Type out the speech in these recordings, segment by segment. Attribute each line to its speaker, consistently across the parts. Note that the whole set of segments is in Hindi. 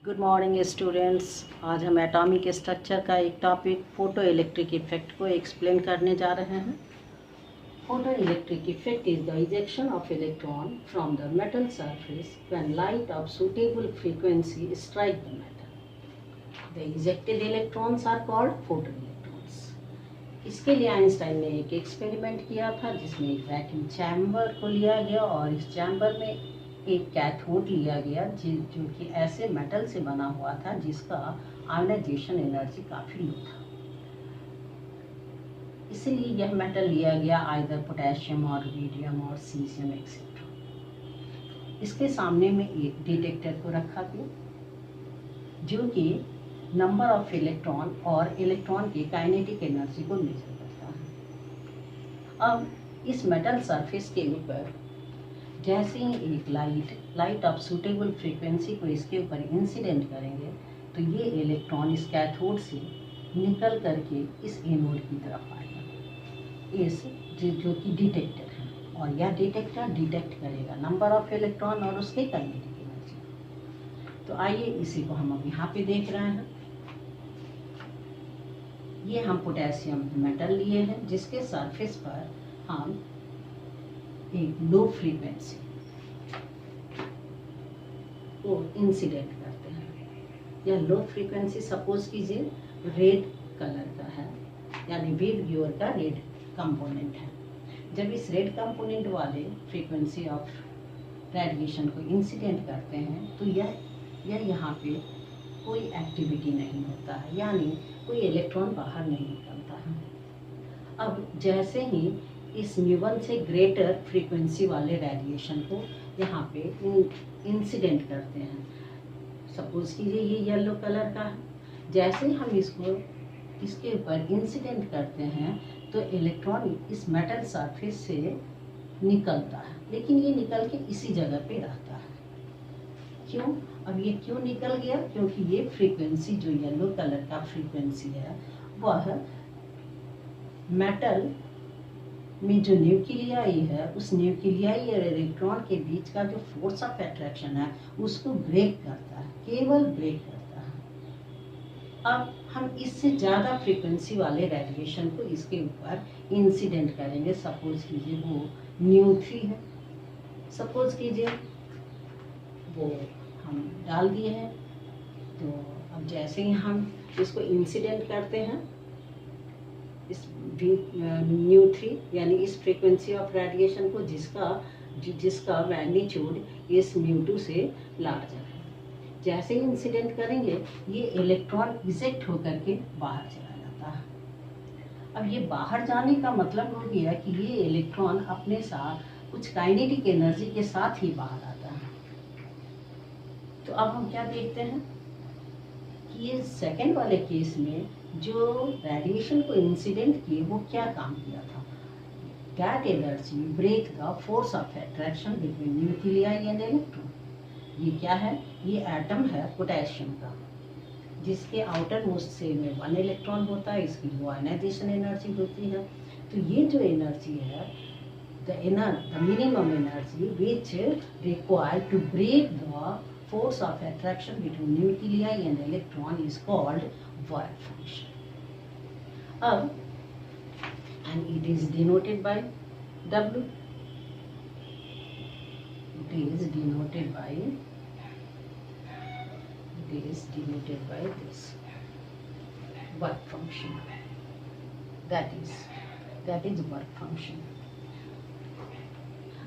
Speaker 1: Good morning students. आज हम एटॉमिक स्ट्रक्चर का एक टॉपिक फोटो इलेक्ट्रिक इफेक्ट को एक्सप्लेन करने जा रहे हैं। Photo electric effect is the ejection of electron from the metal surface when light of suitable frequency strike the metal. The ejected electrons are called photo electrons. इसके लिए आइंस्टाइन ने एक एक्सपेरिमेंट किया था जिसमें एक वैक्यूम चैम्बर को लिया गया और इस चैम्बर में एक कैथोड लिया गया जो कि ऐसे मेटल से बना हुआ था जिसका आयोनाइजेशन एनर्जी काफ़ी लो था। इसलिए यह मेटल लिया गया आइदर पोटेशियम और रेडियम और सीजियम एक्सेट्रा। इसके सामने में एक डिटेक्टर को रखा गया जो कि नंबर ऑफ इलेक्ट्रॉन और इलेक्ट्रॉन की काइनेटिक एनर्जी को मेजर करता है। अब इस मेटल सरफेस के ऊपर जैसे ही एक लाइट ऑफ सूटेबल फ्रीक्वेंसी को इसके ऊपर इंसिडेंट करेंगे तो ये इलेक्ट्रॉन इस कैथोड से निकल करके इस एनोड की तरफ आएगा, इस जो कि डिटेक्टर है, और यह डिटेक्टर डिटेक्ट करेगा नंबर ऑफ इलेक्ट्रॉन और उसके काइनेटिक एनर्जी। तो आइए इसी को हम अब यहाँ पे देख रहे हैं। ये हम पोटेशियम मेटल लिए हैं जिसके सरफेस पर हम एक लो फ्रीक्वेंसी को इंसिडेंट करते हैं। यह लो फ्रीक्वेंसी सपोज कीजिए रेड कलर का है, यानी वेव गिवर का रेड कंपोनेंट है। जब इस रेड कंपोनेंट वाले फ्रीक्वेंसी ऑफ रेडिएशन को इंसिडेंट करते हैं तो यह यहाँ पे कोई एक्टिविटी नहीं होता है, यानी कोई इलेक्ट्रॉन बाहर नहीं निकलता है। अब जैसे ही इस म्यू1 से ग्रेटर फ्रीक्वेंसी वाले रेडिएशन को यहाँ पे इंसिडेंट करते हैं, सपोज कीजिए ये येलो कलर का है, जैसे हम इसके ऊपर इंसिडेंट करते हैं तो इलेक्ट्रॉन इस मेटल सरफेस से निकलता है, लेकिन ये निकल के इसी जगह पे रहता है। क्यों? अब ये क्यों निकल गया? क्योंकि ये फ्रीक्वेंसी जो येलो कलर का फ्रीक्वेंसी है वह मेटल में जो न्यूक्लियाई है उस न्यूक्लियाई और इलेक्ट्रॉन के बीच का जो फोर्स ऑफ अट्रैक्शन है उसको ब्रेक करता है, केवल ब्रेक करता है। अब हम इससे ज़्यादा फ्रीक्वेंसी वाले रेडिएशन को इसके ऊपर इंसिडेंट करेंगे। सपोज कीजिए वो μ3 है, सपोज कीजिए वो हम डाल दिए हैं। तो अब जैसे ही हम इसको इंसिडेंट करते हैं इस μ3 यानी इस फ्रीक्वेंसी ऑफ रेडिएशन को जिसका मैग्नीट्यूड इस μ2 से लार्जर है, जैसे ही इंसिडेंट करेंगे ये इलेक्ट्रॉन इजेक्ट होकर के बाहर चला जाता है। अब ये बाहर जाने का मतलब हो गया कि ये इलेक्ट्रॉन अपने साथ कुछ काइनेटिक एनर्जी के साथ ही बाहर आता है। तो अब हम क्या देखते हैं कि ये सेकेंड वाले केस में जो रेडिएशन को इंसिडेंट किए वो क्या काम किया था? That energy break the force of attraction between nuclei and electron. ये क्या है? ये एटम है पोटेशियम का, जिसके आउटर मोस्ट से में 1 इलेक्ट्रॉन होता है, इसकी लो आयनाइजेशन एनर्जी होती है। तो ये जो एनर्जी है the minimum energy which required to break the force of attraction between nuclei and electron is called work function. And it is denoted by W. It is denoted by this work function. That is work function.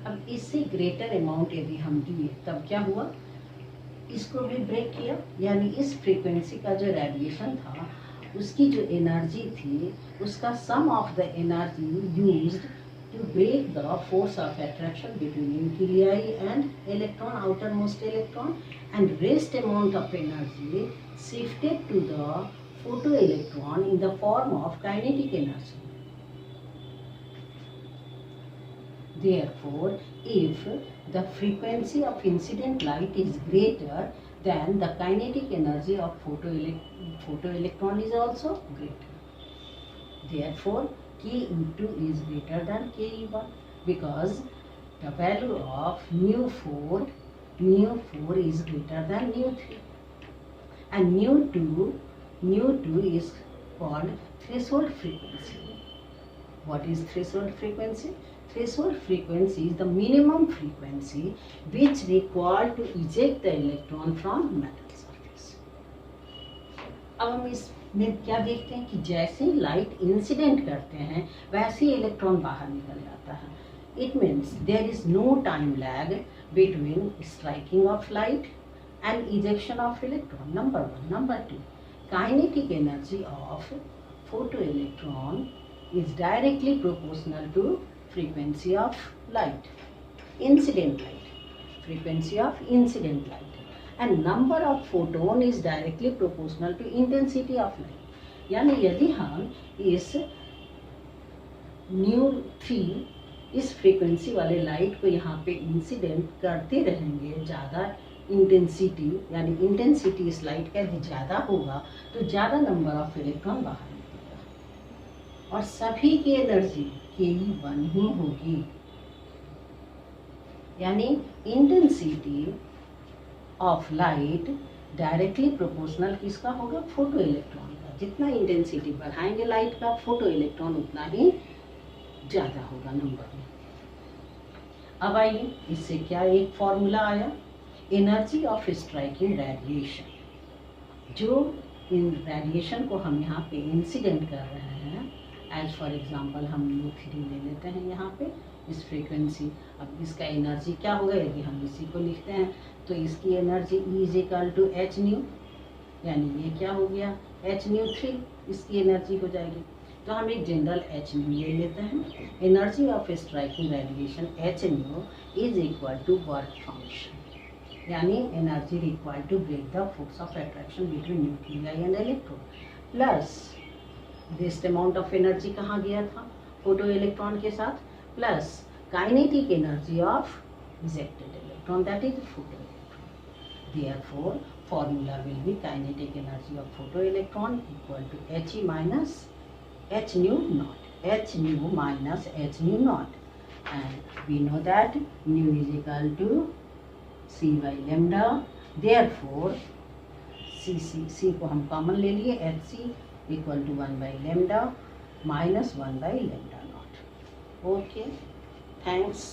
Speaker 1: अब इससे ग्रेटर अमाउंट यदि हम दिए तब क्या हुआ? इसको भी ब्रेक किया, यानी इस फ्रीक्वेंसी का जो रेडिएशन था उसकी जो एनर्जी थी उसका sum of the energy used to break the force of attraction between nuclei and electron, outermost electron, and rest amount of energy shifted to the photo electron in the form of kinetic energy. Therefore, if the frequency of incident light is greater, then the kinetic energy of photoelectron is also greater. Therefore, Ke(E2) is greater than Ke(E1) because the value of μ4 is greater than μ3. and nu2 is called threshold frequency. What is threshold frequency? Threshold frequency is the minimum frequency which required to eject the electron from metal surface. अब हम इसमें क्या देखते हैं कि जैसे ही लाइट इंसिडेंट करते हैं वैसे ही इलेक्ट्रॉन बाहर निकल जाता है. It means there is no time lag between striking of light and ejection of electron. Number one. Number two, kinetic energy of photoelectron is directly proportional to frequency of light, incident light, frequency of incident light, and number of photon is directly proportional to intensity of light. यानी यदि हम इस nu3 इस फ्रीक्वेंसी वाले लाइट को यहाँ पे इंसिडेंट करते रहेंगे ज़्यादा इंटेंसिटी, यानी इंटेंसिटी इस लाइट का यदि ज़्यादा होगा तो ज़्यादा नंबर ऑफ इलेक्ट्रॉन बाहर निकलेगा और सभी की एनर्जी Ke1 ही होगी. यानी intensity of light directly proportional किसका होगा? फोटो इलेक्ट्रॉन का. जितना इंटेंसिटी बढ़ाएंगे लाइट का, फोटो इलेक्ट्रॉन उतना ही ज़्यादा होगा नंबर में. अब आइए इससे क्या एक फॉर्मूला आया, एनर्जी ऑफ स्ट्राइकिंग रेडिएशन. जो इन रेडिएशन को हम यहाँ पे इंसिडेंट कर रहे हैं, एज फॉर एग्जांपल हम nu3 ले लेते हैं यहाँ पे इस फ्रीक्वेंसी. अब इसका एनर्जी क्या होगा? यदि हम इसी को लिखते हैं तो इसकी energy E is equal to h nu, यानी ये क्या हो गया hnu3, इसकी एनर्जी हो जाएगी. तो हम एक जनरल h न्यू ले लेते हैं. Energy of striking radiation h nu is equal to work function, यानी energy required to break the force of attraction between nuclei and electron, plus this amount of energy कहाँ गया था? फोटो इलेक्ट्रॉन के साथ, plus kinetic energy of ejected electron, that is photo electron. Therefore formula will be kinetic energy of photoelectron equal to He minus h nu naught, h nu minus h nu naught, and we know that nu is equal to c by lambda. Therefore c को हम कॉमन ले लिए, hc equal to 1 by lambda minus 1 by lambda naught. Okay, thanks.